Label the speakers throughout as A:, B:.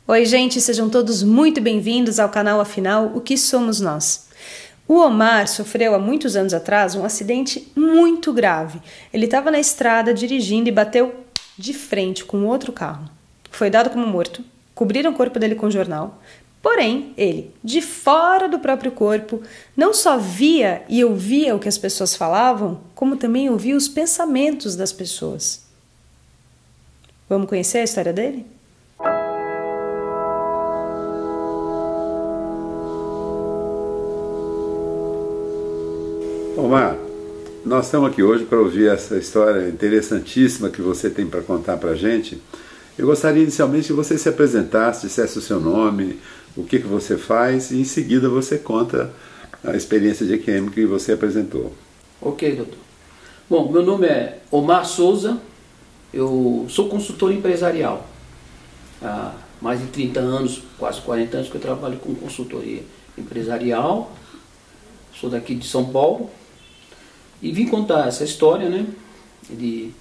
A: Oi, gente, sejam todos muito bem-vindos ao canal Afinal, o que somos nós? O Omar sofreu há muitos anos atrás um acidente muito grave. Ele estava na estrada dirigindo e bateu de frente com outro carro. Foi dado como morto, cobriram o corpo dele com jornal, porém, ele, de fora do próprio corpo, não só via e ouvia o que as pessoas falavam, como também ouvia os pensamentos das pessoas. Vamos conhecer a história dele?
B: Omar, nós estamos aqui hoje para ouvir essa história interessantíssima que você tem para contar para a gente. Eu gostaria inicialmente que você se apresentasse, dissesse o seu nome, o que você faz e em seguida você conta a experiência de EQM que você apresentou.
C: Ok, doutor. Bom, meu nome é Omar Souza, eu sou consultor empresarial. Há mais de 30 anos, quase 40 anos que eu trabalho com consultoria empresarial. Sou daqui de São Paulo. E vim contar essa história, né, de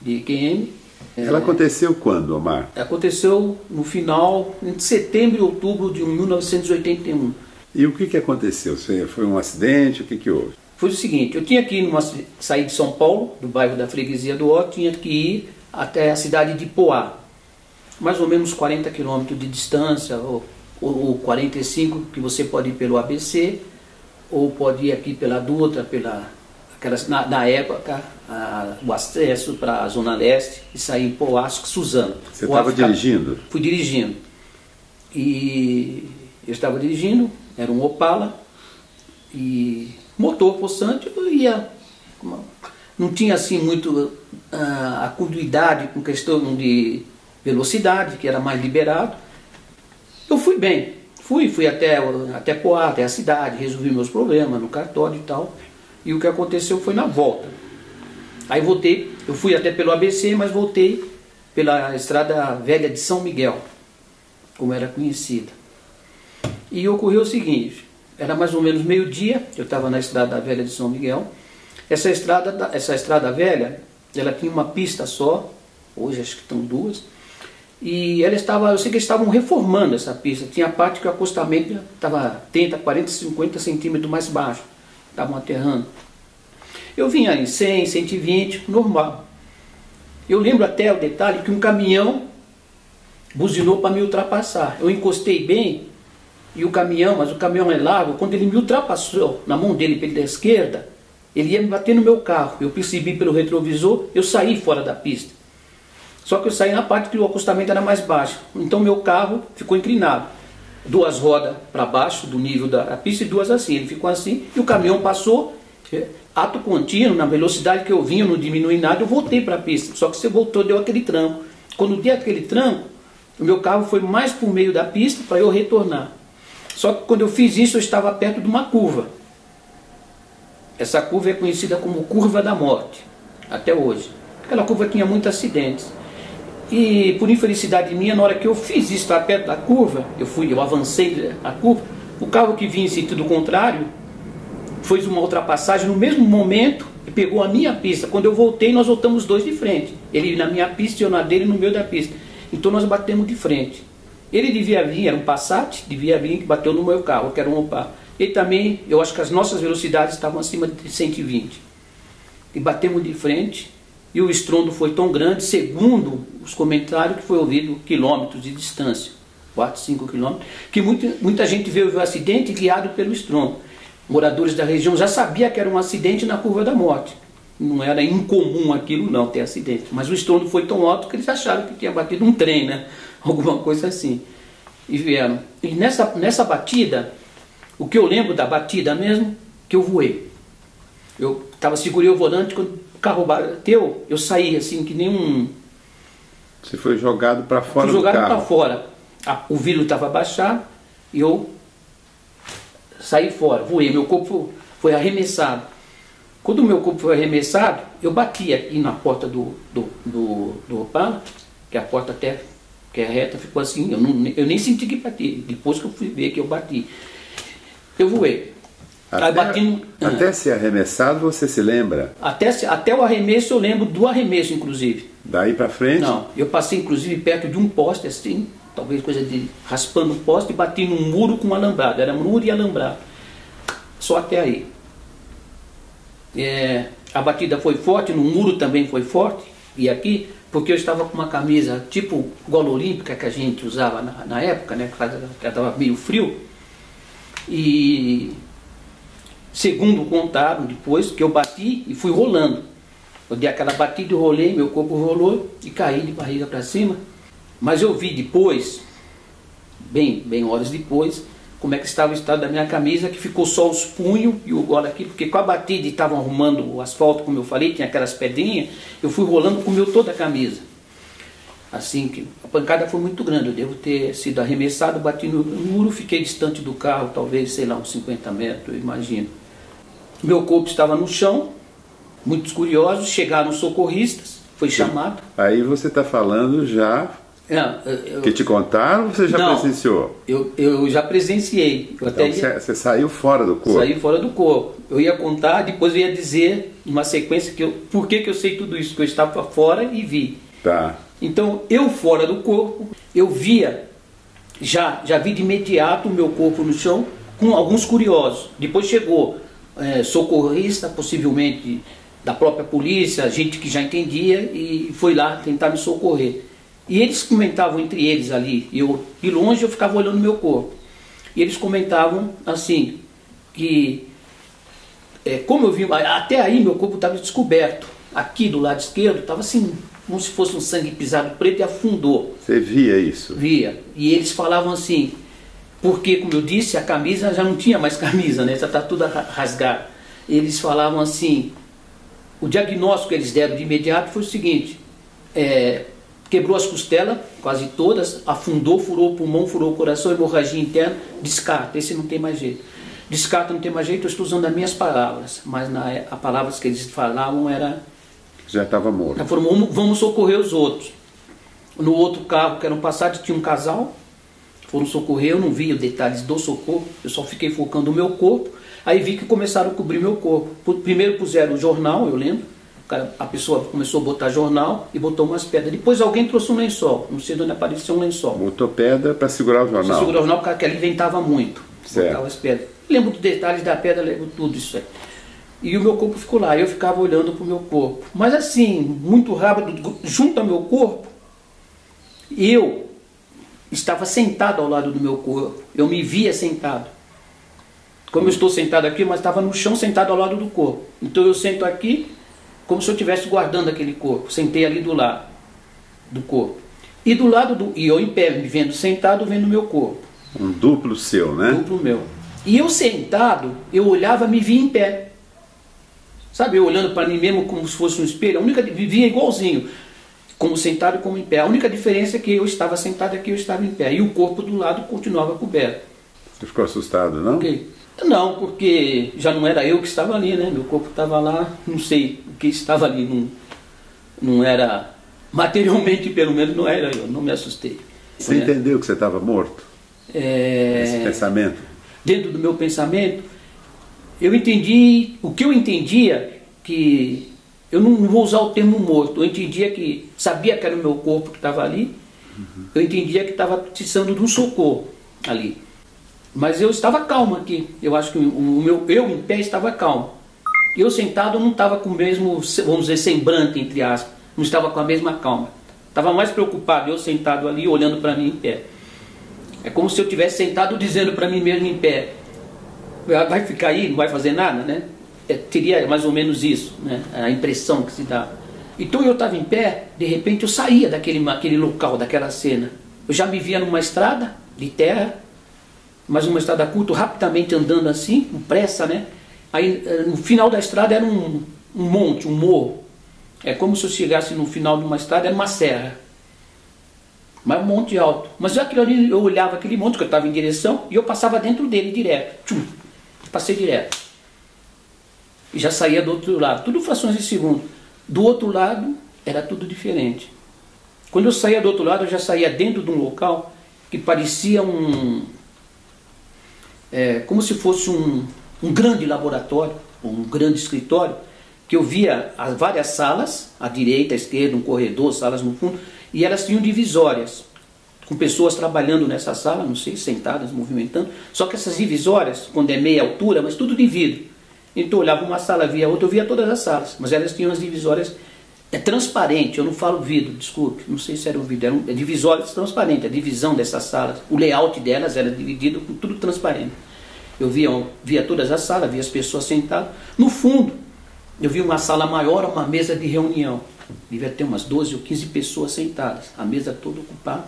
C: EQM.
B: Ela aconteceu quando, Omar?
C: Aconteceu no final, entre setembro e outubro de 1981.
B: E o que aconteceu? Foi um acidente? O que houve?
C: Foi o seguinte, eu tinha que ir sair de São Paulo, do bairro da Freguesia do Ó, tinha que ir até a cidade de Poá. Mais ou menos 40 quilômetros de distância, ou 45, que você pode ir pelo ABC, ou pode ir aqui pela Dutra, na época, o acesso para a Zona Leste e sair em Poá, Suzano.
B: Você estava dirigindo? Fui
C: dirigindo. E eu estava dirigindo, era um Opala, e motor possante, eu ia... Não tinha assim muito acuidade com questão de velocidade, que era mais liberado. Eu fui bem. Fui até Poá, até a cidade, resolvi meus problemas no cartório e tal. E o que aconteceu foi na volta. Aí voltei, eu fui até pelo ABC, mas voltei pela estrada velha de São Miguel, como era conhecida. E ocorreu o seguinte, era mais ou menos meio-dia, eu estava na estrada velha de São Miguel. Essa estrada velha, ela tinha uma pista só, hoje acho que estão duas. E eu sei que eles estavam reformando essa pista. Tinha a parte que o acostamento estava 30, 40, 50 centímetros mais baixo. Estavam aterrando. Eu vinha em 100, 120, normal. Eu lembro até o detalhe que um caminhão buzinou para me ultrapassar. Eu encostei bem, e mas o caminhão é largo, quando ele me ultrapassou, na mão dele pela esquerda, ele ia me bater no meu carro. Eu percebi pelo retrovisor, eu saí fora da pista. Só que eu saí na parte que o acostamento era mais baixo. Então meu carro ficou inclinado. Duas rodas para baixo do nível da pista e duas assim. Ele ficou assim e o caminhão passou, ato contínuo, na velocidade que eu vinha, não diminui nada, eu voltei para a pista. Só que você voltou, deu aquele tranco. Quando deu aquele tranco, o meu carro foi mais por meio da pista para eu retornar. Só que quando eu fiz isso, eu estava perto de uma curva. Essa curva é conhecida como curva da morte, até hoje. Aquela curva tinha muitos acidentes. E por infelicidade minha, na hora que eu fiz isso, estava perto da curva, eu avancei a curva, o carro que vinha em sentido contrário fez uma ultrapassagem no mesmo momento e pegou a minha pista. Quando eu voltei, nós voltamos dois de frente. Ele na minha pista e eu na dele no meio da pista. Então nós batemos de frente. Ele devia vir, era um Passat, devia vir que bateu no meu carro, que era um Opala. Ele também, eu acho que as nossas velocidades estavam acima de 120. E batemos de frente. E o estrondo foi tão grande, segundo os comentários, que foi ouvido quilômetros de distância, 4, 5 quilômetros, que muita gente veio ver o acidente guiado pelo estrondo. Moradores da região já sabiam que era um acidente na curva da morte. Não era incomum aquilo não, ter acidente. Mas o estrondo foi tão alto que eles acharam que tinha batido um trem, né? Alguma coisa assim. E vieram. E nessa batida, o que eu lembro da batida mesmo, que eu voei. Eu segurei o volante, quando o carro bateu, eu saí assim, que nem um...
B: Você foi jogado para fora do carro?
C: Fui jogado para fora. O vidro estava abaixado e eu saí fora, voei. Meu corpo foi arremessado. Quando o meu corpo foi arremessado, eu bati aqui na porta do Opala, que a porta até, que é reta, ficou assim. Eu nem senti que bati. Depois que eu fui ver que eu bati. Eu voei.
B: Até ser arremessado, você se lembra?
C: Até o arremesso, eu lembro do arremesso, inclusive.
B: Daí para frente?
C: Não, eu passei inclusive perto de um poste assim, talvez coisa de raspando o poste, e bati num muro com alambrado, era muro e alambrado, só até aí. A batida foi forte, no muro também foi forte, e aqui, porque eu estava com uma camisa tipo gola olímpica que a gente usava na época, né, que estava meio frio, e segundo contaram depois que eu bati e fui rolando. Eu dei aquela batida e rolei, meu corpo rolou e caí de barriga para cima. Mas eu vi depois, bem horas depois, como é que estava o estado da minha camisa, que ficou só os punhos e o gola aqui, porque com a batida estavam arrumando o asfalto, como eu falei, tinha aquelas pedrinhas, eu fui rolando, comeu toda a camisa. Assim, que a pancada foi muito grande, eu devo ter sido arremessado, bati no muro, fiquei distante do carro, talvez, sei lá, uns 50 metros, eu imagino. Meu corpo estava no chão, muitos curiosos, chegaram os socorristas, foi chamado.
B: Aí você está falando já que te contaram ou você já presenciou?
C: Eu já presenciei.
B: Você saiu fora do corpo?
C: Saí fora do corpo. Eu ia contar, depois eu ia dizer, numa sequência, por que eu sei tudo isso, que eu estava fora e vi.
B: Tá.
C: Então, eu fora do corpo, eu via, já vi de imediato o meu corpo no chão, com alguns curiosos. Depois chegou socorrista, possivelmente da própria polícia, gente que já entendia, e foi lá tentar me socorrer. E eles comentavam entre eles ali, eu de longe eu ficava olhando meu corpo. E eles comentavam assim, que como eu vi, até aí meu corpo estava descoberto. Aqui do lado esquerdo estava assim, como se fosse um sangue pisado preto, e afundou.
B: Você via isso?
C: Via. E eles falavam assim, porque, como eu disse, a camisa já não tinha mais camisa, né? Já está tudo rasgado. Eles falavam assim, o diagnóstico que eles deram de imediato foi o seguinte, quebrou as costelas, quase todas, afundou, furou o pulmão, furou o coração, hemorragia interna, descarta, esse não tem mais jeito. Descarta, não tem mais jeito, eu estou usando as minhas palavras, mas as palavras que eles falavam era...
B: Já estava morto.
C: Vamos socorrer os outros. No outro carro, que era um Passat, tinha um casal, foram socorrer, eu não vi os detalhes do socorro, eu só fiquei focando o meu corpo, aí vi que começaram a cobrir meu corpo. Primeiro puseram o jornal, eu lembro, a pessoa começou a botar jornal e botou umas pedras. Depois alguém trouxe um lençol, não sei de onde apareceu um lençol.
B: Botou pedra para segurar o jornal.
C: Para segurar o jornal, porque ali ventava muito.
B: Certo.
C: Botava as pedras. Lembro dos detalhes da pedra, lembro tudo isso aí. E o meu corpo ficou lá, eu ficava olhando para o meu corpo. Mas assim, muito rápido, junto ao meu corpo, eu estava sentado ao lado do meu corpo. Eu me via sentado. Como eu estou sentado aqui, mas estava no chão sentado ao lado do corpo. Então eu sento aqui, como se eu estivesse guardando aquele corpo. Sentei ali do lado do corpo. E do lado e eu em pé, me vendo sentado, vendo o meu corpo.
B: Um duplo seu, né?
C: Duplo meu. E eu sentado, eu olhava, me via em pé. Sabe, eu olhando para mim mesmo como se fosse um espelho, me via igualzinho, como sentado e como em pé. A única diferença é que eu estava sentado aqui, eu estava em pé. E o corpo do lado continuava coberto.
B: Você ficou assustado, não?
C: Não, porque já não era eu que estava ali, né? Meu corpo estava lá, não sei o que estava ali, não era, materialmente pelo menos não era eu, não me assustei.
B: Você entendeu que você estava morto? Esse pensamento?
C: Dentro do meu pensamento, eu entendi, o que eu entendia, que eu não vou usar o termo morto, eu entendia que, sabia que era o meu corpo que estava ali, eu entendia que estava precisando de um socorro ali. Mas eu estava calmo aqui, eu acho que eu em pé estava calmo. Eu sentado não estava com o mesmo, vamos dizer, semblante, entre aspas, não estava com a mesma calma. Estava mais preocupado, eu sentado ali, olhando para mim em pé. É como se eu tivesse sentado dizendo para mim mesmo em pé, vai ficar aí, não vai fazer nada, né? Teria mais ou menos isso, né? A impressão que se dá. Então eu estava em pé, de repente eu saía daquele local, daquela cena. Eu já me via numa estrada de terra, mas uma estrada curta, rapidamente andando assim, com pressa, né? Aí no final da estrada era um monte, um morro. É como se eu chegasse no final de uma estrada, era uma serra. Mas um monte alto. Mas eu olhava aquele monte que eu estava em direção e eu passava dentro dele direto. Tchum, passei direto. E já saía do outro lado. Tudo frações de segundo. Do outro lado era tudo diferente. Quando eu saía do outro lado, eu já saía dentro de um local que parecia como se fosse um grande laboratório, um grande escritório, que eu via as várias salas, à direita, à esquerda, um corredor, salas no fundo, e elas tinham divisórias, com pessoas trabalhando nessa sala, não sei, sentadas, movimentando. Só que essas divisórias, quando é meia altura, mas tudo de vidro. Então eu olhava uma sala, via outra, eu via todas as salas, mas elas tinham as divisórias transparente, eu não falo vidro, desculpe, não sei se era um vidro, é divisórias transparentes, a divisão dessas salas, o layout delas era dividido com tudo transparente. Eu via todas as salas, via as pessoas sentadas. No fundo, eu vi uma sala maior, uma mesa de reunião. Devia ter umas 12 ou 15 pessoas sentadas, a mesa toda ocupada.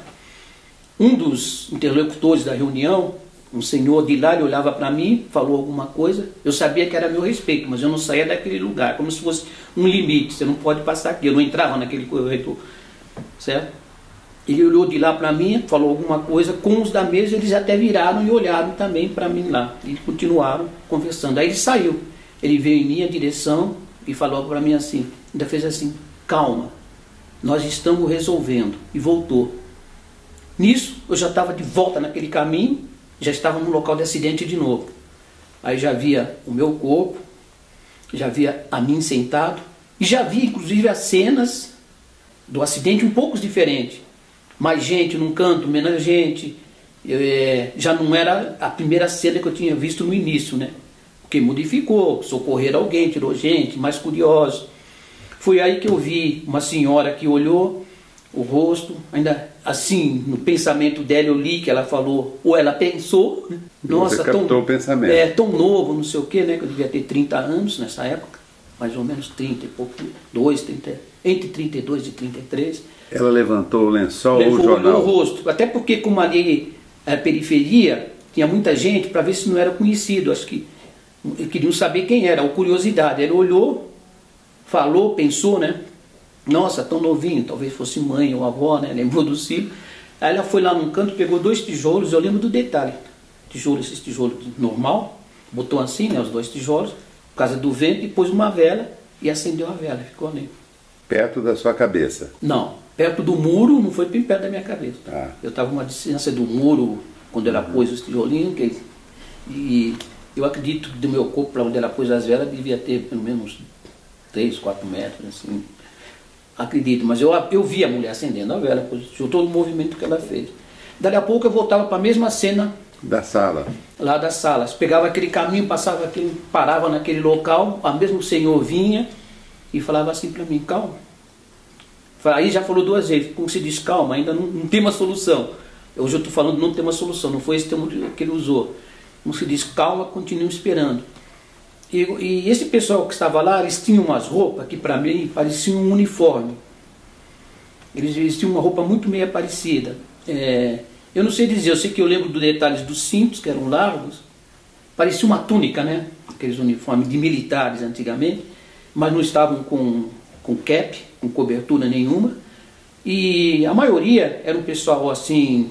C: Um dos interlocutores da reunião, um senhor de lá, ele olhava para mim, falou alguma coisa, eu sabia que era a meu respeito, mas eu não saía daquele lugar, como se fosse um limite, você não pode passar aqui, eu não entrava naquele corredor, certo? Ele olhou de lá para mim, falou alguma coisa, com os da mesa eles até viraram e olharam também para mim lá, e continuaram conversando. Aí ele saiu, ele veio em minha direção e falou para mim assim, ainda fez assim, calma, nós estamos resolvendo, e voltou. Nisso, eu já estava de volta naquele caminho, já estava no local de acidente de novo. Aí já via o meu corpo, já via a mim sentado, e já via inclusive as cenas do acidente um pouco diferentes. Mais gente num canto, menos gente. Já não era a primeira cena que eu tinha visto no início, né? Porque modificou, socorrer alguém, tirou gente, mais curioso. Foi aí que eu vi uma senhora que olhou o rosto, ainda assim, no pensamento dela eu li que ela falou, ou ela pensou, nossa,
B: você captou o pensamento.
C: Tão novo, não sei o que, né, que eu devia ter 30 anos nessa época, mais ou menos 30 e pouco, 30, entre 32 e 33.
B: Ela levantou o lençol ou o
C: olhou
B: jornal?
C: O rosto, até porque como ali a periferia, tinha muita gente para ver se não era conhecido, acho que queriam saber quem era, ou curiosidade. Ela olhou, falou, pensou, né? Nossa, tão novinho, talvez fosse mãe ou avó, né? Lembrou do filho. Aí ela foi lá num canto, pegou 2 tijolos, eu lembro do detalhe. Esses tijolos normal, botou assim, né? Os 2 tijolos, por causa do vento, e pôs uma vela e acendeu a vela, ficou ali. Perto
B: da sua cabeça?
C: Não, perto do muro, não foi bem perto da minha cabeça.
B: Ah.
C: Eu estava uma distância do muro, quando ela pôs os tijolinhos, e eu acredito que do meu corpo, para onde ela pôs as velas, devia ter pelo menos 3, 4 metros, assim. Acredito, mas eu vi a mulher acendendo a vela, todo o movimento que ela fez. Dali a pouco eu voltava para a mesma cena
B: da sala.
C: Lá das salas. Pegava aquele caminho, passava aquele, parava naquele local, o mesmo senhor vinha e falava assim para mim, calma. Aí já falou 2 vezes, como se diz, calma, ainda não tem uma solução. Hoje eu estou falando não tem uma solução, não foi esse termo que ele usou. Como se diz, calma, continue esperando. E esse pessoal que estava lá, eles tinham umas roupas que para mim pareciam um uniforme. Eles tinham uma roupa muito meio parecida. Eu não sei dizer, eu sei que eu lembro dos detalhes dos cintos, que eram largos. Parecia uma túnica, né? Aqueles uniformes de militares antigamente, mas não estavam com cap, com cobertura nenhuma. E a maioria era um pessoal assim,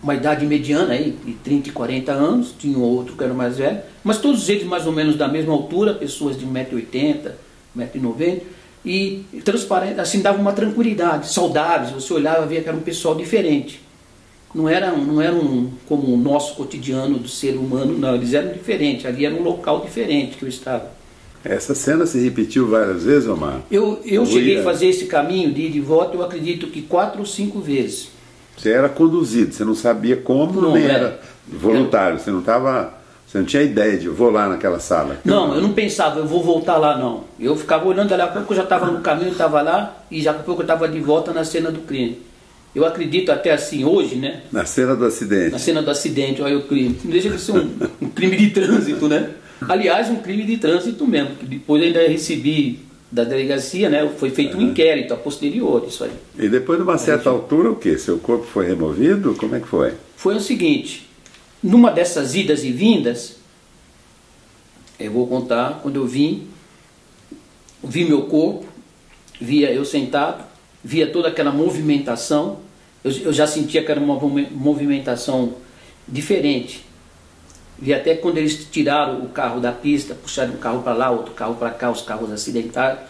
C: uma idade mediana aí, de 30 e 40 anos, tinha um outro que era mais velho, mas todos eles mais ou menos da mesma altura, pessoas de 1,80 m, 1,90 m, e transparente, assim, dava uma tranquilidade, saudáveis, você olhava e via que era um pessoal diferente. Não eram como o nosso cotidiano do ser humano, não, eles eram diferentes, ali era um local diferente que eu estava.
B: Essa cena se repetiu várias vezes, Omar?
C: Eu cheguei a fazer esse caminho de ida e volta, eu acredito que 4 ou 5 vezes.
B: Você era conduzido, você não sabia como, nem era voluntário, você não tinha ideia de vou lá naquela sala.
C: Não, eu não pensava, eu vou voltar lá não. Eu ficava olhando, daqui a pouco eu já estava no caminho, estava lá, e daqui a pouco eu estava de volta na cena do crime. Eu acredito até assim, hoje, né?
B: Na cena do acidente.
C: Na cena do acidente, olha o crime. Não deixa de ser um crime de trânsito, né? Aliás, um crime de trânsito mesmo, que depois ainda recebi da delegacia, né? Foi feito um inquérito a posterior, isso aí.
B: E depois de uma certa altura, o quê? Seu corpo foi removido? Como é que foi?
C: Foi o seguinte, numa dessas idas e vindas, eu vou contar, quando eu vi meu corpo, via eu sentado, via toda aquela movimentação, eu já sentia que era uma movimentação diferente. Vi até quando eles tiraram o carro da pista, puxaram um carro para lá, outro carro para cá, os carros acidentados,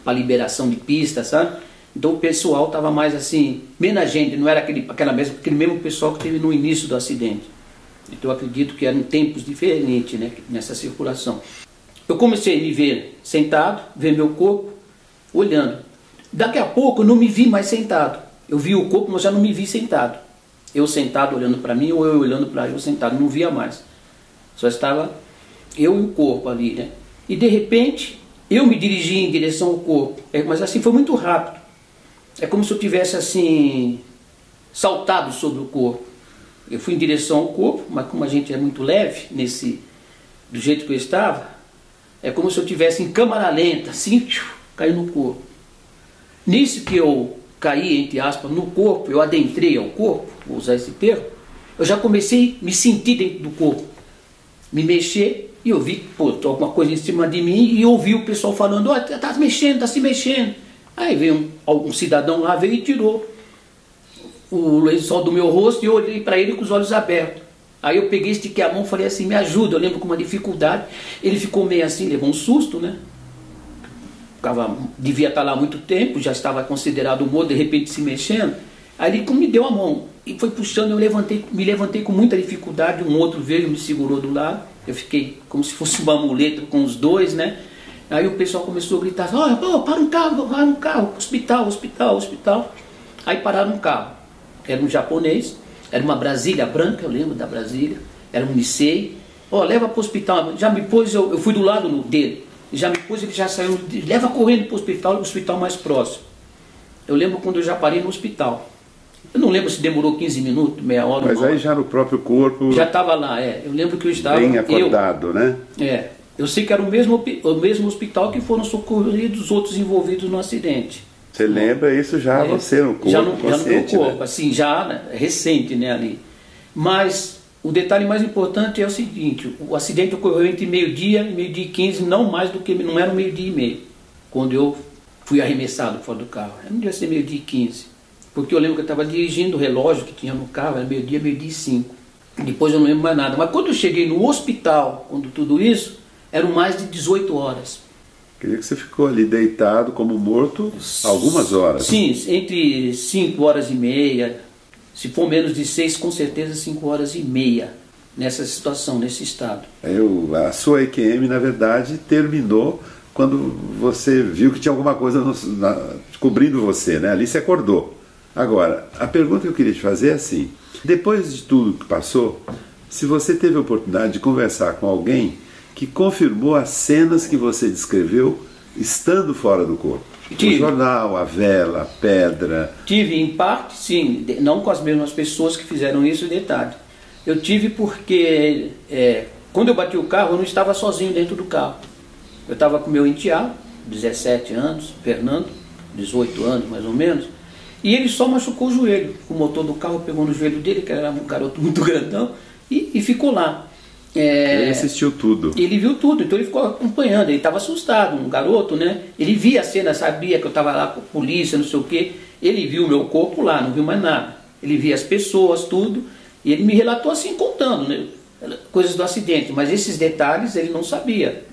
C: para liberação de pista, sabe? Então o pessoal estava mais assim, menos gente, não era aquele mesmo pessoal que teve no início do acidente. Então eu acredito que eram tempos diferentes, né, nessa circulação. Eu comecei a me ver sentado, ver meu corpo, olhando. Daqui a pouco eu não me vi mais sentado. Eu vi o corpo, mas já não me vi sentado. Eu sentado olhando para mim ou eu olhando para eu sentado, não via mais. Só estava eu e o corpo ali, né? E de repente eu me dirigi em direção ao corpo, mas assim foi muito rápido. É como se eu tivesse assim saltado sobre o corpo. Eu fui em direção ao corpo, mas como a gente é muito leve do jeito que eu estava, é como se eu tivesse em câmara lenta, assim, caí no corpo. Nisso que eu caí, entre aspas, no corpo, eu adentrei ao corpo, vou usar esse termo, eu já comecei a me sentir dentro do corpo, me mexer, e eu vi, pô, alguma coisa em cima de mim, e ouvi o pessoal falando, ó, tá se mexendo, tá se mexendo. Aí veio um cidadão lá, veio e tirou o lençol do meu rosto, e eu olhei para ele com os olhos abertos. Aí eu peguei, estiquei a mão, falei assim, me ajuda. Eu lembro com uma dificuldade, ele ficou meio assim, levou um susto, né? Devia estar lá há muito tempo, já estava considerado morto, de repente se mexendo. Aí ele me deu a mão e foi puxando, me levantei com muita dificuldade, um outro veio e me segurou do lado. Eu fiquei como se fosse uma muleta com os dois, né? Aí o pessoal começou a gritar, oh, para um carro, hospital. Aí pararam um carro, era um japonês, era uma Brasília branca, eu lembro da Brasília, era um Nissei, leva para o hospital, já me pôs, eu fui do lado dele, já me pôs, ele já saiu, leva correndo para o hospital mais próximo. Eu lembro quando eu já parei no hospital. Eu não lembro se demorou 15 minutos, meia hora.
B: Mas aí já no próprio corpo...
C: Já estava lá, Eu lembro que eu estava...
B: Bem acordado, né?
C: Eu sei que era o mesmo hospital que foram socorridos os outros envolvidos no acidente.
B: Você lembra isso já, você no corpo,
C: já no meu corpo,
B: né?
C: assim, já né, recente, né, ali. Mas o detalhe mais importante é o seguinte, o acidente ocorreu entre meio-dia e meio-dia e 15, não era um meio-dia e meio, quando eu fui arremessado fora do carro. Não devia ser meio-dia e 15, porque eu lembro que eu estava dirigindo o relógio que tinha no carro, era meio-dia e 5. Depois eu não lembro mais nada. Mas quando eu cheguei no hospital, quando tudo isso, eram mais de 18 horas.
B: Quer dizer que você ficou ali deitado como morto algumas horas.
C: Sim, entre 5 horas e meia, se for menos de 6, com certeza 5 horas e meia, nessa situação, nesse estado.
B: A sua EQM, na verdade, terminou quando você viu que tinha alguma coisa cobrindo você, né? Ali você acordou. Agora, a pergunta que eu queria te fazer é assim, depois de tudo que passou, se você teve a oportunidade de conversar com alguém que confirmou as cenas que você descreveu estando fora do corpo.
C: Tive.
B: O jornal, a vela, a pedra.
C: Tive, em parte, sim, não com as mesmas pessoas que fizeram isso, detalhe. Eu tive porque, quando eu bati o carro, eu não estava sozinho dentro do carro. Eu estava com meu enteado, 17 anos, Fernando, 18 anos mais ou menos, e ele só machucou o joelho. O motor do carro pegou no joelho dele, que era um garoto muito grandão, e ficou lá.
B: Ele assistiu tudo.
C: Ele viu tudo, então ele ficou acompanhando, ele estava assustado, um garoto, né? Ele via a cena, sabia que eu estava lá com a polícia, não sei o quê. Ele viu o meu corpo lá, não viu mais nada. Ele via as pessoas, tudo, e ele me relatou assim, contando, né? Coisas do acidente, mas esses detalhes ele não sabia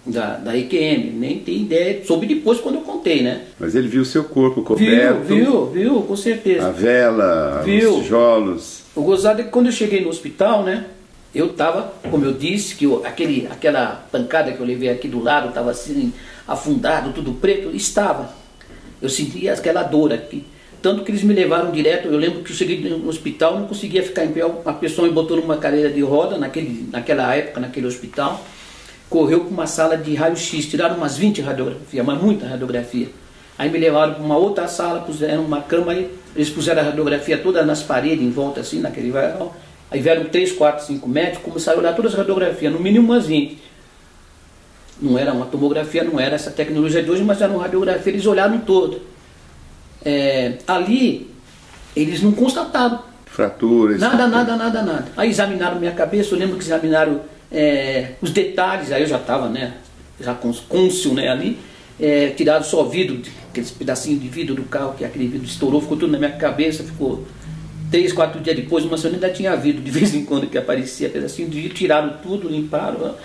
C: da EQM, nem tem ideia, soube depois quando eu contei, né?
B: Mas ele viu o seu corpo coberto.
C: Viu, com certeza.
B: A vela, os tijolos.
C: O gozado é que quando eu cheguei no hospital, né? Eu estava, como eu disse, que aquela pancada que eu levei aqui do lado, estava assim, afundado, tudo preto, estava. Eu sentia aquela dor aqui. Tanto que eles me levaram direto, eu lembro que eu cheguei no hospital, não conseguia ficar em pé, a pessoa me botou numa cadeira de roda, naquela época, naquele hospital, correu para uma sala de raio-x, tiraram umas 20 radiografias, mas muita radiografia. Aí me levaram para uma outra sala, puseram uma cama, eles puseram a radiografia toda nas paredes, em volta assim, naquele varal. Aí vieram 3, 4, 5 médicos, começaram a olhar todas as radiografias, no mínimo umas 20. Não era uma tomografia, não era essa tecnologia de hoje, mas era uma radiografia, eles olharam toda. Ali, eles não constataram.
B: Fraturas.
C: Nada. Aí examinaram minha cabeça, eu lembro que examinaram os detalhes, aí eu já estava, né, já cônscio, né, ali, tiraram só vidro, aqueles pedacinhos de vidro do carro, que aquele vidro estourou, ficou tudo na minha cabeça, ficou... 3, 4 dias depois, uma semana ainda tinha vidro, de vez em quando que aparecia pedacinho de vidro, tiraram tudo, limparam.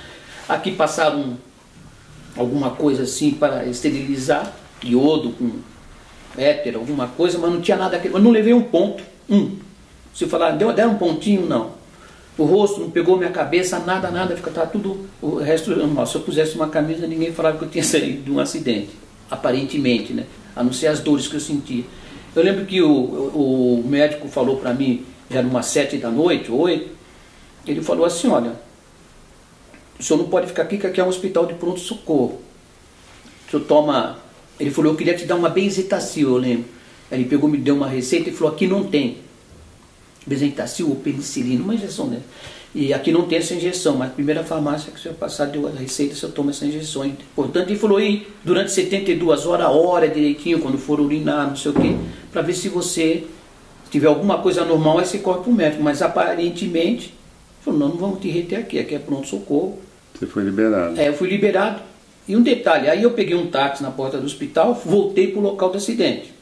C: Aqui passaram alguma coisa assim para esterilizar, iodo com éter, alguma coisa, mas não tinha nada. Eu não levei um ponto, Se falar, deram um pontinho, não. O rosto não pegou minha cabeça, nada, ficava tudo. O resto, se eu pusesse uma camisa, ninguém falava que eu tinha saído de um acidente, aparentemente, né? A não ser as dores que eu sentia. Eu lembro que o médico falou para mim, já umas 7 da noite, 8, ele falou assim, olha, o senhor não pode ficar aqui, que aqui é um hospital de pronto-socorro. O senhor toma... Ele falou, eu queria te dar uma benzetacil, eu lembro. Aí ele pegou, me deu uma receita e falou, aqui não tem benzetacil ou penicilina, uma injeção dessa. E aqui não tem essa injeção, mas a primeira farmácia que o senhor passar deu a receita, o senhor toma essa injeção. Portanto, ele falou, e durante 72 horas, a hora direitinho, quando for urinar, não sei o quê, para ver se você tiver alguma coisa anormal, aí você corre para o médico. Mas aparentemente, falou, não vamos te reter aqui é pronto-socorro.
B: Você foi liberado.
C: Eu fui liberado. E um detalhe, aí eu peguei um táxi na porta do hospital, voltei para o local do acidente,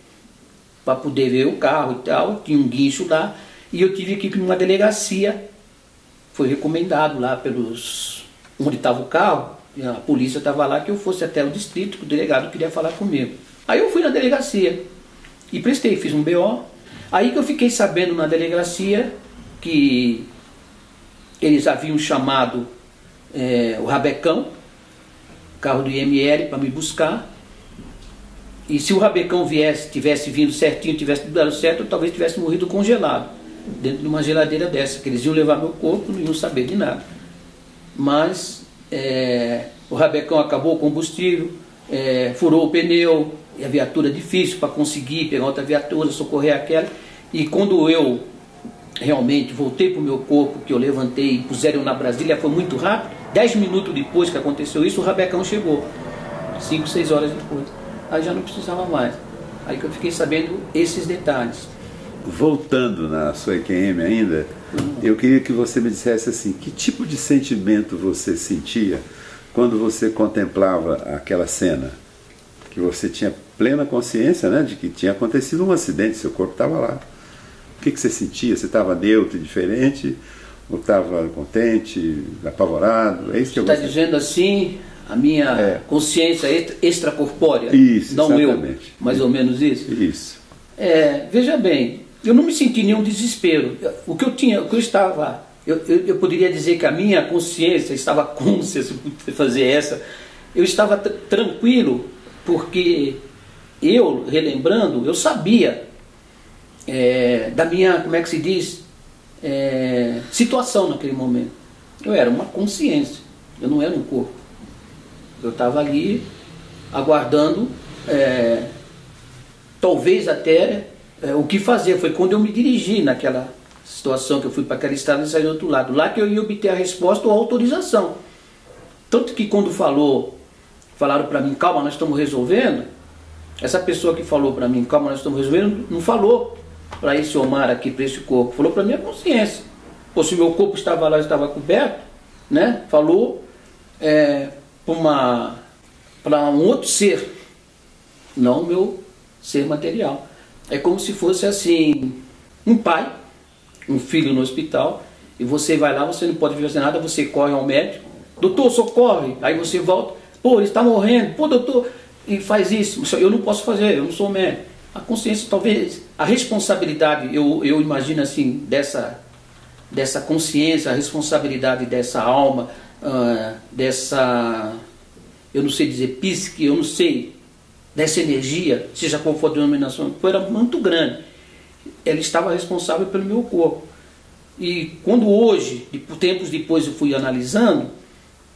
C: para poder ver o carro e tal, tinha um guincho lá, e eu tive que ir numa delegacia, foi recomendado lá pelos... onde estava o carro, a polícia estava lá, que eu fosse até o distrito, que o delegado queria falar comigo. Aí eu fui na delegacia, e prestei, fiz um BO, aí que eu fiquei sabendo na delegacia, que eles haviam chamado o Rabecão, carro do IML, para me buscar, e se o Rabecão tivesse vindo certinho, tivesse dado certo, eu talvez tivesse morrido congelado, dentro de uma geladeira dessa, que eles iam levar meu corpo, não iam saber de nada. Mas o Rabecão acabou o combustível, furou o pneu, e a viatura difícil para conseguir pegar outra viatura, socorrer aquela, e quando eu realmente voltei para o meu corpo, que eu levantei e puseram na Brasília, foi muito rápido. 10 minutos depois que aconteceu isso, o Rabecão chegou. 5, 6 horas depois. Aí já não precisava mais. Aí que eu fiquei sabendo esses detalhes.
B: Voltando na sua EQM ainda, eu queria que você me dissesse assim, que tipo de sentimento você sentia quando você contemplava aquela cena? Que você tinha plena consciência, né, de que tinha acontecido um acidente, seu corpo estava lá. O que você sentia? Você estava neutro, diferente? Ou estava contente, apavorado? É isso que
C: você está dizendo assim, a minha consciência extracorpórea?
B: Isso,
C: não
B: exatamente.
C: Eu, mais ou menos isso?
B: Isso.
C: Veja bem, eu não me senti nenhum desespero. O que eu estava, eu poderia dizer que a minha consciência estava cônscia, se eu fazer essa, eu estava tranquilo, porque eu, relembrando, eu sabia da minha, como é que se diz, situação naquele momento. Eu era uma consciência, eu não era um corpo. Eu estava ali aguardando, talvez até o que fazer. Foi quando eu me dirigi naquela situação, que eu fui para aquela estrada e saí do outro lado. Lá que eu ia obter a resposta ou a autorização. Tanto que quando falaram para mim, calma, nós estamos resolvendo, essa pessoa que falou para mim, calma, nós estamos resolvendo, não falou para esse Omar aqui, para esse corpo, falou para a minha consciência. Ou se o meu corpo estava lá, estava coberto, né? Falou para um outro ser, não o meu ser material. É como se fosse assim, um pai, um filho no hospital, e você vai lá, você não pode fazer nada, você corre ao médico, doutor, socorre, aí você volta, pô, ele está morrendo, pô, doutor, e faz isso, eu não posso fazer, eu não sou médico. A consciência, talvez, a responsabilidade, eu imagino assim, dessa consciência, a responsabilidade dessa alma, eu não sei dizer psique, eu não sei, dessa energia, seja qual for a denominação, era muito grande. Ela estava responsável pelo meu corpo. E quando hoje, tempos depois eu fui analisando,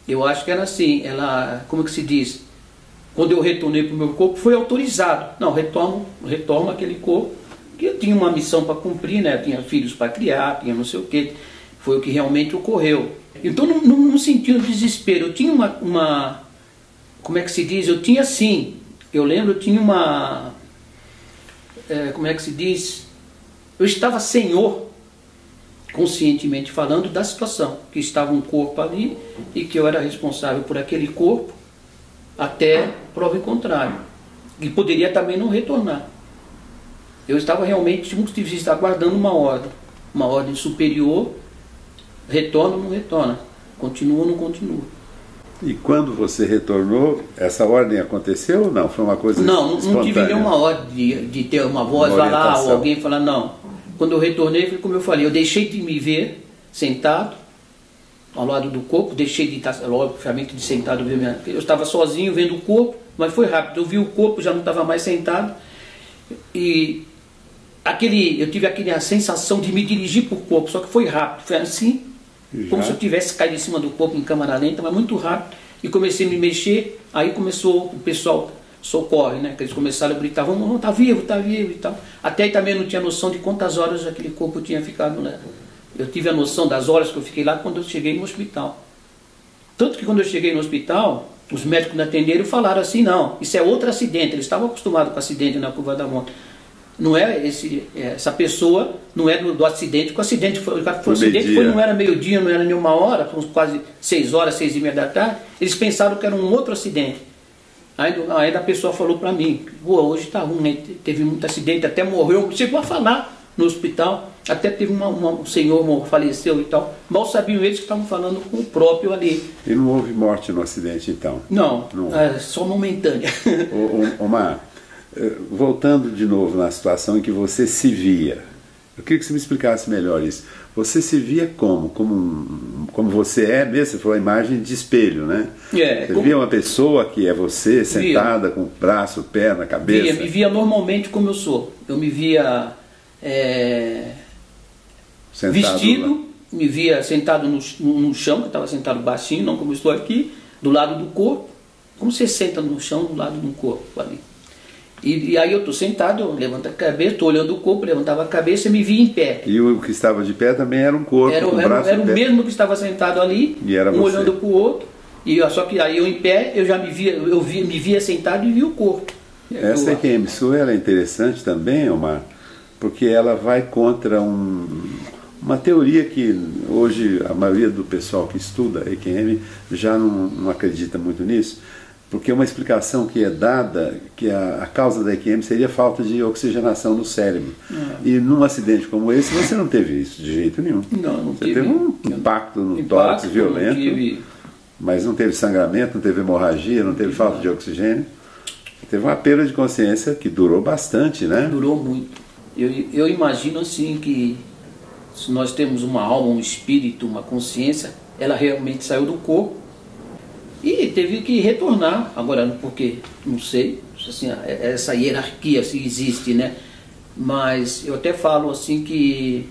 C: eu acho que era assim, como é que se diz? Quando eu retornei para o meu corpo, foi autorizado. Não, retorno aquele corpo, que eu tinha uma missão para cumprir, né? Eu tinha filhos para criar, tinha não sei o quê. Foi o que realmente ocorreu. Então não senti um desespero. Eu tinha uma como é que se diz? Eu tinha sim, eu lembro, eu tinha uma... como é que se diz? Eu estava senhor, conscientemente falando, da situação. Que estava um corpo ali e que eu era responsável por aquele corpo até prova em contrário. E poderia também não retornar. Eu estava realmente, aguardando uma ordem superior, retorna ou não retorna, continua ou não continua.
B: E quando você retornou, essa ordem aconteceu ou não? Foi uma coisa espontânea?
C: Não tive nenhuma ordem de ter uma voz lá ou alguém falar, não. Quando eu retornei, como eu falei, eu deixei de me ver sentado ao lado do corpo, deixei de estar, obviamente, de sentado ver eu estava sozinho vendo o corpo, mas foi rápido. Eu vi o corpo, já não estava mais sentado, e eu tive a sensação de me dirigir por corpo, só que foi rápido, foi assim, como se eu tivesse caído em cima do corpo em câmera lenta, mas muito rápido, e comecei a me mexer, aí começou o pessoal, socorre, né, que eles começaram a gritar, vamos, tá vivo e tal, até aí também eu não tinha noção de quantas horas aquele corpo tinha ficado, né, eu tive a noção das horas que eu fiquei lá quando eu cheguei no hospital, tanto que quando eu cheguei no hospital, os médicos me atenderam e falaram assim, não, isso é outro acidente, eles estavam acostumados com acidente na Curva da Moto. Não é essa pessoa, não é do acidente, porque o acidente não era meio-dia, não era nenhuma hora, foram quase 6 horas, 6h30 da tarde, eles pensaram que era um outro acidente. Aí a pessoa falou para mim, hoje está ruim, teve muito acidente, até morreu, chegou a falar no hospital, até teve um senhor faleceu e tal, mal sabiam eles que estavam falando com o próprio ali.
B: E não houve morte no acidente então?
C: Não. Só momentânea.
B: Omar, voltando de novo na situação em que você se via, eu queria que você me explicasse melhor isso. Você se via como? Como você é mesmo? Você falou a imagem de espelho, né? Você via uma pessoa que é você, sentada, com o braço, perna, cabeça?
C: Me via normalmente como eu sou. Eu me via vestido, me via sentado no chão, que eu estava sentado baixinho, não como eu estou aqui, do lado do corpo. Como você senta no chão, do lado do corpo ali. E aí eu estou sentado, eu levanto a cabeça, estou olhando o corpo, levantava a cabeça e me via em pé.
B: E o que estava de pé também era um corpo,
C: era o mesmo que estava sentado ali, um olhando para o outro. Só que aí eu em pé, eu já me via sentado e via o corpo.
B: Essa EQM sua ela é interessante também, Omar, porque ela vai contra uma teoria que hoje a maioria do pessoal que estuda EQM já não acredita muito nisso. Porque uma explicação que é dada, que a causa da EQM seria falta de oxigenação no cérebro. E num acidente como esse, você não teve isso de jeito nenhum.
C: Não
B: você teve um impacto no tórax violento, mas não teve sangramento, não teve hemorragia, não teve falta de oxigênio. Teve uma perda de consciência que durou bastante, né?
C: Durou muito. Eu imagino assim que se nós temos uma alma, um espírito, uma consciência, ela realmente saiu do corpo, e teve que retornar, agora porque, não sei, assim, essa hierarquia se existe, né? Mas eu até falo assim que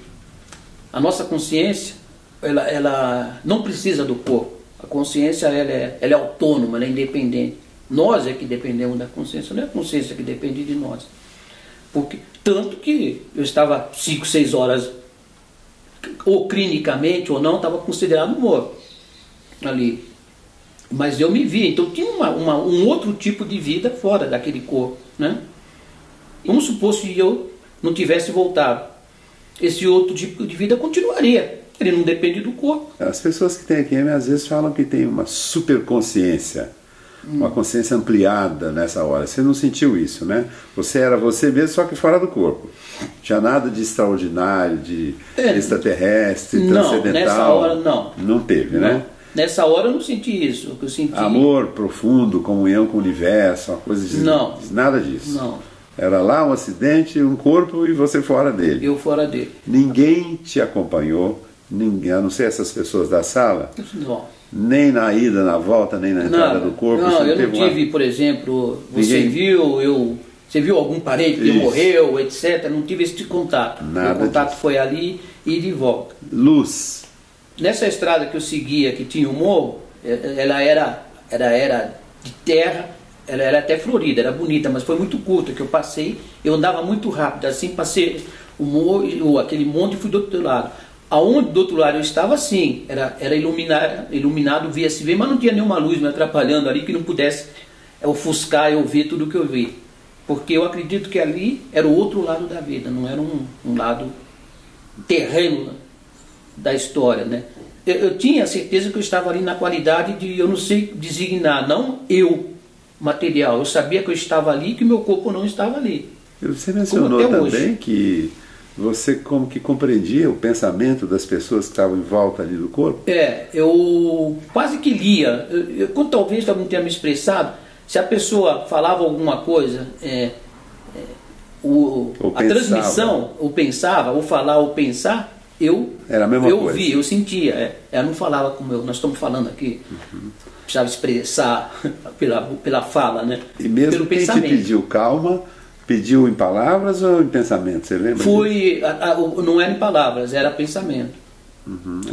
C: a nossa consciência, ela não precisa do corpo. A consciência, ela é autônoma, ela é independente. Nós é que dependemos da consciência, não é a consciência que depende de nós. Porque, tanto que eu estava 5, 6 horas, ou clinicamente ou não, estava considerado morto ali. Mas eu me via, então tinha um outro tipo de vida fora daquele corpo, né? Vamos supor se eu não tivesse voltado, esse outro tipo de vida continuaria, ele não depende do corpo.
B: As pessoas que têm EQM às vezes falam que tem uma superconsciência, uma consciência ampliada nessa hora. Você não sentiu isso, né? Você era você mesmo, só que fora do corpo. Não tinha nada de extraordinário, de extraterrestre, transcendental.
C: Não, nessa hora não.
B: Não teve, né?
C: Nessa hora eu não senti isso. Eu senti
B: amor profundo, comunhão com o universo, uma coisa de...
C: Não.
B: Nada disso.
C: Não.
B: Era lá um acidente, um corpo e você fora dele.
C: Eu fora dele.
B: Ninguém te acompanhou, ninguém, a não ser essas pessoas da sala?
C: Não.
B: Nem na ida, na volta, nem na entrada do corpo?
C: Não, eu não tive, por exemplo, você viu algum parente que morreu, etc. Não tive esse contato.
B: Nada.
C: O contato foi ali e de volta.
B: Luz.
C: Nessa estrada que eu seguia, que tinha o morro, ela era de terra, ela era até florida, era bonita, mas foi muito curta, que eu passei, eu andava muito rápido, assim, passei o morro, aquele monte e fui do outro lado. Aonde do outro lado eu estava, assim, era iluminado, via-se ver, mas não tinha nenhuma luz me atrapalhando ali que não pudesse ofuscar eu ver tudo o que eu vi. Porque eu acredito que ali era o outro lado da vida, não era um lado terreno da história, né? Eu tinha certeza que eu estava ali na qualidade de, eu não sei designar, não eu, material. Eu sabia que eu estava ali e que meu corpo não estava ali.
B: Você mencionou também que você como que compreendia o pensamento das pessoas que estavam em volta ali do corpo?
C: Eu quase que lia. Quando talvez eu não tenha me expressado, se a pessoa falava alguma coisa, a transmissão, ou pensava, ou falar ou pensar,
B: era a mesma coisa.
C: Via, eu sentia. Ela não falava como nós estamos falando aqui. Precisava expressar pela fala, né?
B: E mesmo
C: pelo
B: quem
C: pensamento.
B: te pediu calma, Pediu em palavras ou em pensamento? Você lembra?
C: Não era em palavras, era pensamento.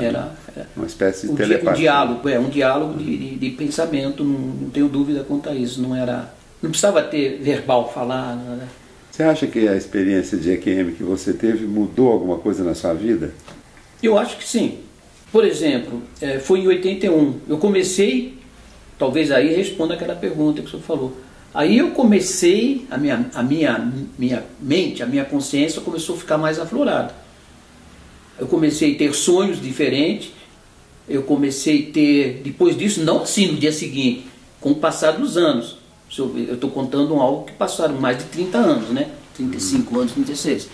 C: Era
B: uma espécie de telepatia.
C: Um diálogo de pensamento, não tenho dúvida quanto a isso. Não precisava ter verbal, falar. Nada.
B: Você acha que a experiência de EQM que você teve mudou alguma coisa na sua vida?
C: Eu acho que sim. Por exemplo, foi em 81. Eu comecei, talvez aí responda aquela pergunta que o senhor falou. Aí eu comecei, a minha mente, a minha consciência começou a ficar mais aflorada. Eu comecei a ter sonhos diferentes, eu comecei a ter, depois disso, não assim no dia seguinte, com o passar dos anos. Eu estou contando algo que passaram mais de 30 anos, né? 35 anos, 36.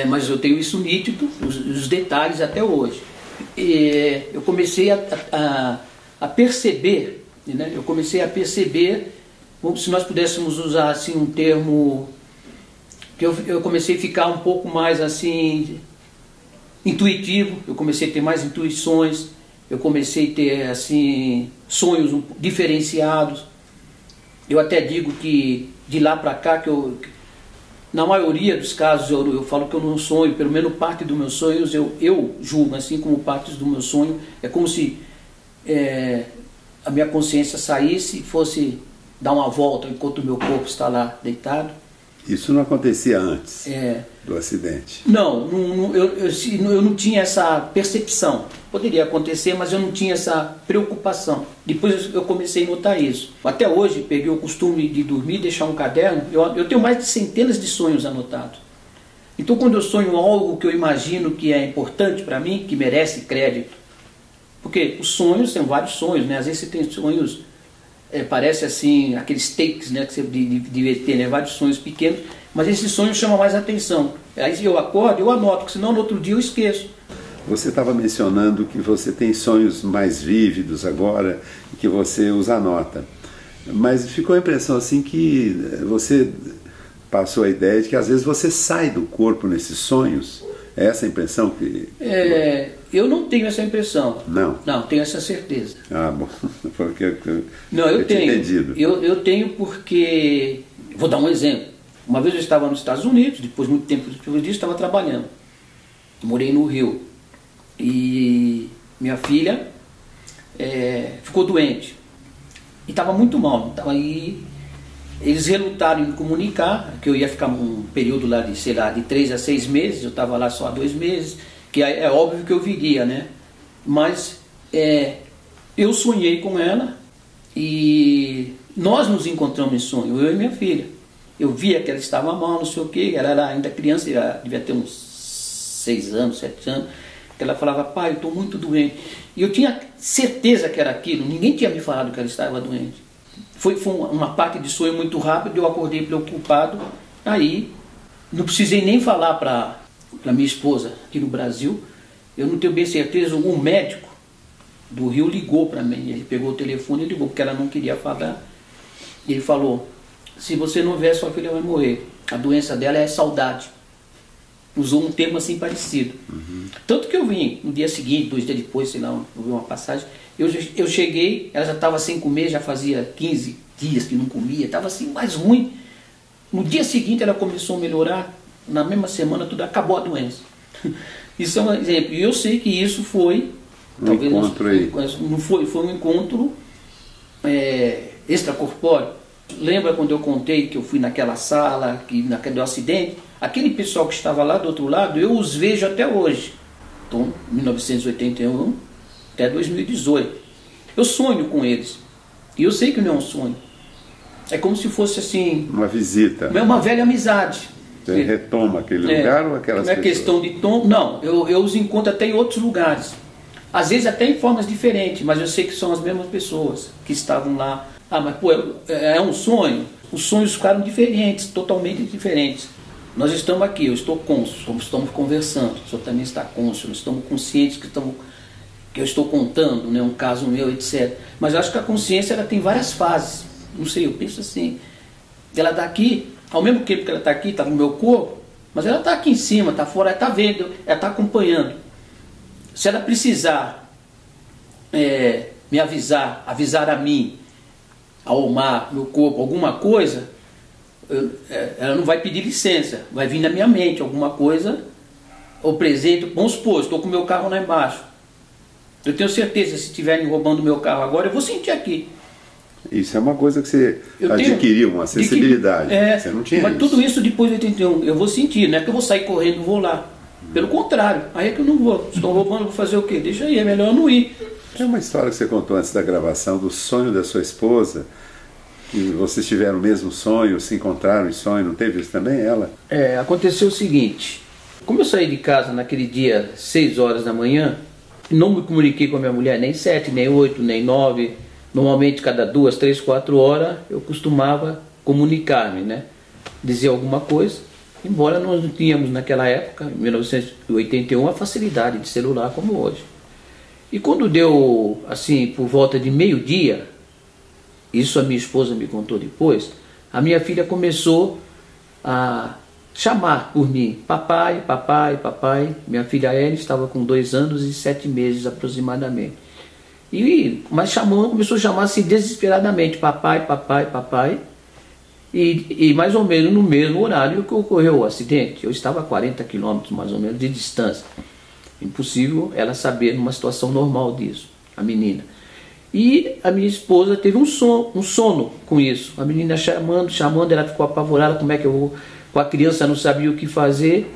C: Mas eu tenho isso nítido, os detalhes até hoje. Eu comecei a perceber, né? Eu comecei a perceber, se nós pudéssemos usar assim um termo, que eu comecei a ficar um pouco mais assim intuitivo, eu comecei a ter mais intuições, eu comecei a ter assim sonhos diferenciados. Eu até digo que de lá para cá, na maioria dos casos eu falo que eu não sonho, pelo menos parte dos meus sonhos eu julgo assim como partes do meu sonho, é como se a minha consciência saísse e fosse dar uma volta enquanto o meu corpo está lá deitado.
B: Isso não acontecia antes do acidente?
C: Não, eu não tinha essa percepção. Poderia acontecer, mas eu não tinha essa preocupação. Depois eu comecei a notar isso. Até hoje, peguei o costume de dormir, deixar um caderno. Eu tenho mais de centenas de sonhos anotados. Então, quando eu sonho algo que eu imagino que é importante para mim, que merece crédito, porque os sonhos, tem vários sonhos, né? Às vezes você tem sonhos... parece assim, aqueles takes, né, que você deve ter, né, vários sonhos pequenos, mas esses sonhos chamam mais atenção. Aí eu acordo, eu anoto, porque senão no outro dia eu esqueço.
B: Você estava mencionando que você tem sonhos mais vívidos agora, e que você os anota. Mas ficou a impressão assim que você passou a ideia de que às vezes você sai do corpo nesses sonhos. É essa a impressão que...
C: Eu não tenho essa impressão.
B: Não?
C: Não, tenho essa certeza.
B: Ah, bom. Porque
C: eu tenho.
B: Entendido.
C: Eu tenho porque... Vou dar um exemplo. Uma vez eu estava nos Estados Unidos, muito tempo depois disso, estava trabalhando. Morei no Rio. E minha filha ficou doente. E estava muito mal. Estava aí... Eles relutaram em me comunicar que eu ia ficar um período lá de, sei lá, de 3 a 6 meses. Eu estava lá só há 2 meses. Que é óbvio que eu viria, né? Mas eu sonhei com ela e nós nos encontramos em sonho, eu e minha filha. Eu via que ela estava mal, não sei o quê, ela era ainda criança, devia ter uns 6 anos, 7 anos, que ela falava, pai, eu estou muito doente. E eu tinha certeza que era aquilo, ninguém tinha me falado que ela estava doente. Foi uma parte de sonho muito rápido, eu acordei preocupado, aí não precisei nem falar para minha esposa aqui no Brasil, eu não tenho bem certeza, um médico do Rio ligou para mim, ele pegou o telefone e ligou, porque ela não queria falar, ele falou, se você não vier, sua filha vai morrer, a doença dela é saudade. Usou um termo assim parecido. Tanto que eu vim no dia seguinte, 2 dias depois, sei lá, eu vi uma passagem, eu cheguei, ela já estava sem comer, já fazia 15 dias que não comia, estava assim mais ruim. No dia seguinte ela começou a melhorar, na mesma semana tudo acabou a doença. Isso é um exemplo. E eu sei que isso foi talvez não foi um encontro extracorpóreo. Lembra quando eu contei que eu fui naquela sala, que naquele acidente? Aquele pessoal que estava lá do outro lado, eu os vejo até hoje. Então, 1981 até 2018. Eu sonho com eles. E eu sei que não é um sonho. É como se fosse assim...
B: uma visita.
C: É uma velha amizade.
B: Você retoma aquele lugar ou aquelas pessoas?
C: Não é questão de tom, não. Eu os encontro até em outros lugares. Às vezes até em formas diferentes, mas eu sei que são as mesmas pessoas que estavam lá. Ah, mas pô, é um sonho? Os sonhos ficaram diferentes, totalmente diferentes. Nós estamos aqui, eu estou cônscio, como estamos conversando, o senhor também está cônscio, nós estamos conscientes que eu estou contando, né, um caso meu, etc. Mas eu acho que a consciência ela tem várias fases. Não sei, eu penso assim, ela está aqui, ao mesmo tempo que ela está aqui, está no meu corpo, mas ela está aqui em cima, está fora, ela está vendo, ela está acompanhando. Se ela precisar me avisar a mim, ao Omar, meu corpo, alguma coisa, ela não vai pedir licença, vai vir na minha mente alguma coisa, o presente, vamos supor, estou com o meu carro lá embaixo. Eu tenho certeza, se estiverem roubando o meu carro agora, eu vou sentir aqui.
B: Isso é uma coisa que você adquiriu, uma acessibilidade. Você não tinha
C: mas
B: isso.
C: tudo isso depois de 81, eu vou sentir, não é que eu vou sair correndo e vou lá. Pelo contrário, aí é que eu não vou. Estão roubando, vou fazer o quê? Deixa aí, é melhor eu não ir.
B: Tem uma história que você contou antes da gravação do sonho da sua esposa, que vocês tiveram o mesmo sonho, se encontraram em sonho, não teve isso também, ela?
C: Aconteceu o seguinte, como eu saí de casa naquele dia 6 horas da manhã, não me comuniquei com a minha mulher nem 7, nem 8, nem 9, normalmente cada 2, 3, 4 horas eu costumava comunicar-me, né? Dizer alguma coisa, embora nós não tínhamos naquela época, em 1981, a facilidade de celular como hoje. E quando deu, assim, por volta de meio-dia, isso a minha esposa me contou depois, a minha filha começou a chamar por mim, papai, papai, papai. Minha filha Ellen estava com 2 anos e 7 meses aproximadamente. Mas começou a chamar assim desesperadamente, papai, papai, papai. E mais ou menos no mesmo horário que ocorreu o acidente. Eu estava a 40 quilômetros mais ou menos de distância. Impossível ela saber numa situação normal disso, a menina. E a minha esposa teve um sono com isso. A menina chamando, ela ficou apavorada, como é que eu vou... Com a criança não sabia o que fazer,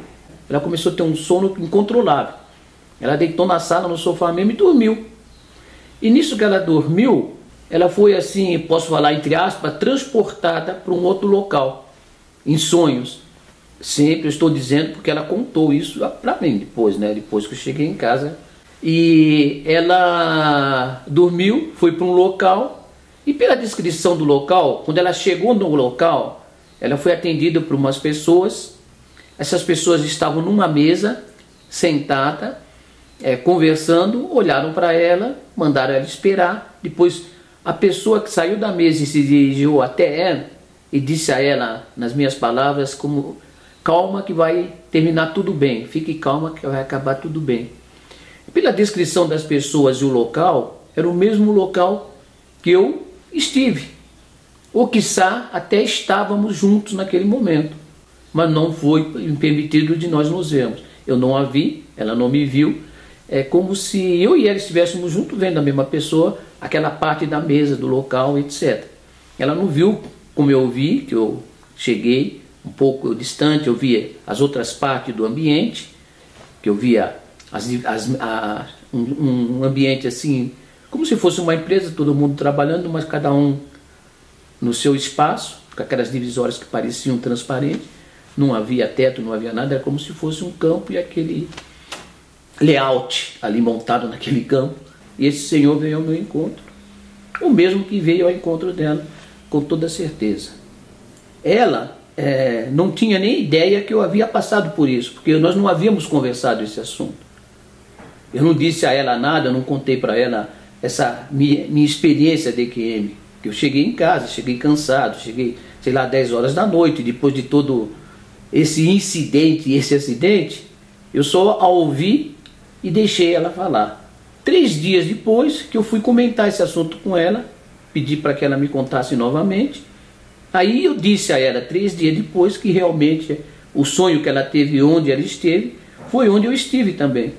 C: ela começou a ter um sono incontrolável. Ela deitou na sala, no sofá mesmo e dormiu. E nisso que ela dormiu, ela foi assim, posso falar entre aspas, transportada para um outro local, em sonhos. Sempre eu estou dizendo porque ela contou isso para mim depois, né? Depois que eu cheguei em casa. E ela dormiu, foi para um local, e pela descrição do local, quando ela chegou no local, ela foi atendida por umas pessoas. Essas pessoas estavam numa mesa, sentada, conversando, olharam para ela, mandaram ela esperar. Depois a pessoa que saiu da mesa e se dirigiu até ela e disse a ela, nas minhas palavras, como: calma que vai terminar tudo bem, fique calma que vai acabar tudo bem. Pela descrição das pessoas e o local, era o mesmo local que eu estive. Ou quiçá até estávamos juntos naquele momento, mas não foi permitido de nós nos vermos. Eu não a vi, ela não me viu. É como se eu e ela estivéssemos juntos vendo a mesma pessoa, aquela parte da mesa, do local, etc. Ela não viu como eu vi, que eu cheguei um pouco distante, eu via as outras partes do ambiente, que eu via um ambiente assim, como se fosse uma empresa, todo mundo trabalhando, mas cada um no seu espaço, com aquelas divisórias que pareciam transparentes, não havia teto, não havia nada, era como se fosse um campo e aquele layout ali montado naquele campo. E esse senhor veio ao meu encontro, o mesmo que veio ao encontro dela, com toda certeza. Ela não tinha nem ideia que eu havia passado por isso, porque nós não havíamos conversado esse assunto. Eu não disse a ela nada, eu não contei para ela essa minha experiência de EQM. Eu cheguei em casa, cheguei cansado, cheguei, sei lá, 10 horas da noite, depois de todo esse incidente e esse acidente, eu só a ouvi e deixei ela falar. 3 dias depois que eu fui comentar esse assunto com ela, pedi para que ela me contasse novamente, aí eu disse a ela 3 dias depois que realmente o sonho que ela teve onde ela esteve, foi onde eu estive também.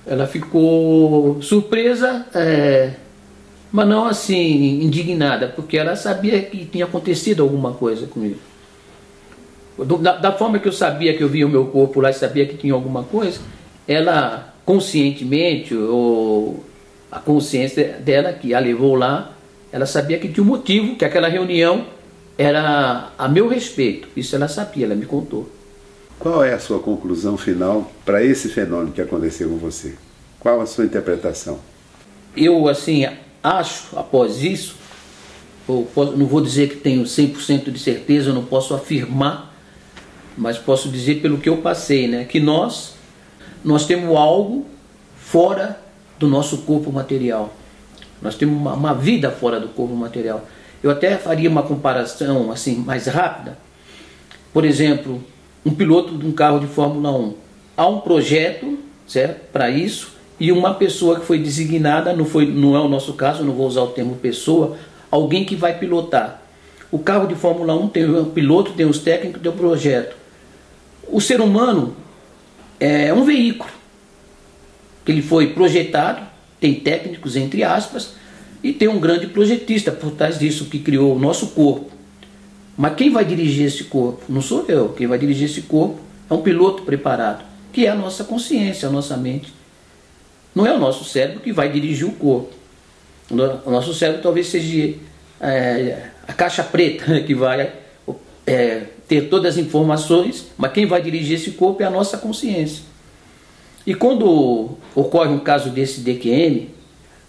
C: Ela ficou surpresa, mas não assim indignada, porque ela sabia que tinha acontecido alguma coisa comigo. Da forma que eu sabia que eu via o meu corpo lá e sabia que tinha alguma coisa, ela conscientemente, ou a consciência dela que a levou lá, ela sabia que tinha um motivo, que aquela reunião era a meu respeito. Isso ela sabia, ela me contou.
B: Qual é a sua conclusão final para esse fenômeno que aconteceu com você? Qual a sua interpretação?
C: Eu, assim, acho, após isso, não vou dizer que tenho 100% de certeza, eu não posso afirmar, mas posso dizer pelo que eu passei, né? Que nós temos algo fora do nosso corpo material. Nós temos uma vida fora do corpo material. Eu até faria uma comparação assim mais rápida. Por exemplo, um piloto de um carro de Fórmula 1. Há um projeto, certo, para isso, e uma pessoa que foi designada, não é o nosso caso, não vou usar o termo pessoa, alguém que vai pilotar. O carro de Fórmula 1 tem o piloto, tem os técnicos, tem o projeto. O ser humano é um veículo que ele foi projetado, tem técnicos, entre aspas, e tem um grande projetista por trás disso, que criou o nosso corpo. Mas quem vai dirigir esse corpo? Não sou eu. Quem vai dirigir esse corpo é um piloto preparado, que é a nossa consciência, a nossa mente. Não é o nosso cérebro que vai dirigir o corpo. O nosso cérebro talvez seja a caixa preta que vai ter todas as informações, mas quem vai dirigir esse corpo é a nossa consciência. E quando ocorre um caso desse DQM,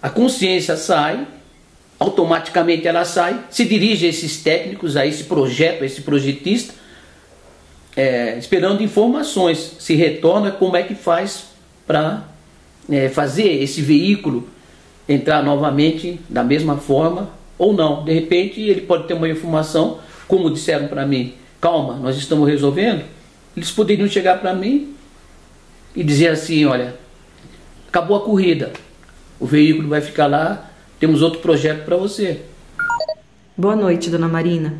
C: a consciência sai, automaticamente ela sai, se dirige a esses técnicos, a esse projeto, a esse projetista, esperando informações, se retorna como é que faz para fazer esse veículo entrar novamente da mesma forma ou não. De repente ele pode ter uma informação, como disseram para mim, calma, nós estamos resolvendo. Eles poderiam chegar para mim e dizer assim, olha, acabou a corrida, o veículo vai ficar lá, temos outro projeto para você.
D: Boa noite, dona Marina.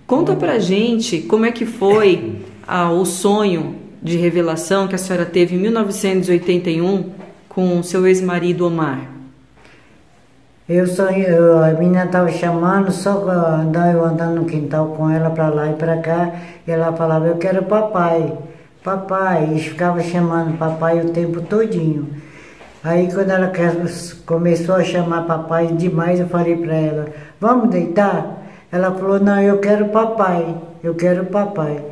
D: Conta pra gente como é que foi o sonho de revelação que a senhora teve em 1981 com seu ex-marido Omar.
E: Eu sonhei, a menina estava chamando, só eu andando no quintal com ela para lá e para cá, e ela falava, eu quero papai, papai, e ficava chamando papai o tempo todinho. Aí quando ela começou a chamar papai demais, eu falei para ela, vamos deitar? Ela falou, não, eu quero papai, eu quero papai.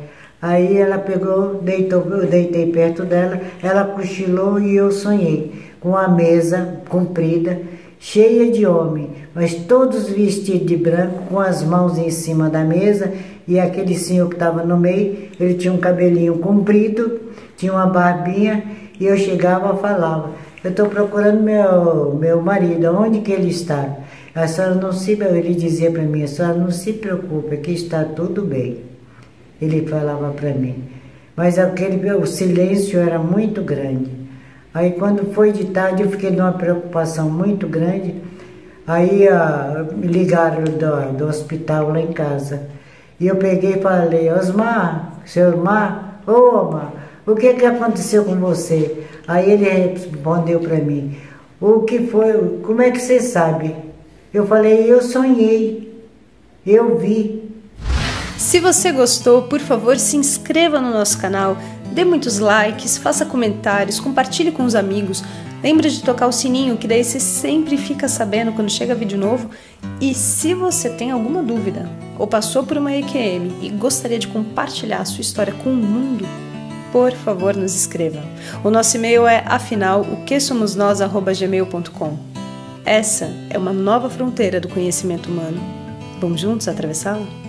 E: Aí ela pegou, deitou, eu deitei perto dela, ela cochilou e eu sonhei com a mesa comprida, cheia de homem, mas todos vestidos de branco, com as mãos em cima da mesa, e aquele senhor que estava no meio, ele tinha um cabelinho comprido, tinha uma barbinha, e eu chegava e falava, eu estou procurando meu marido, onde que ele está? A senhora não se... Ele dizia para mim, a senhora não se preocupe, que está tudo bem. Ele falava para mim. Mas o silêncio era muito grande. Aí quando foi de tarde, eu fiquei numa preocupação muito grande. Aí me ligaram do hospital lá em casa. E eu peguei e falei, Osmar, seu Osmar, ô Osmar, o que aconteceu com você? Aí ele respondeu para mim, o que foi, como é que você sabe? Eu falei, eu sonhei, eu vi.
A: Se você gostou, por favor, se inscreva no nosso canal, dê muitos likes, faça comentários, compartilhe com os amigos. Lembre de tocar o sininho, que daí você sempre fica sabendo quando chega vídeo novo. E se você tem alguma dúvida ou passou por uma EQM e gostaria de compartilhar a sua história com o mundo, por favor, nos escreva. O nosso e-mail é afinal-o-que-somos-nós@gmail.com. Essa é uma nova fronteira do conhecimento humano. Vamos juntos atravessá-la?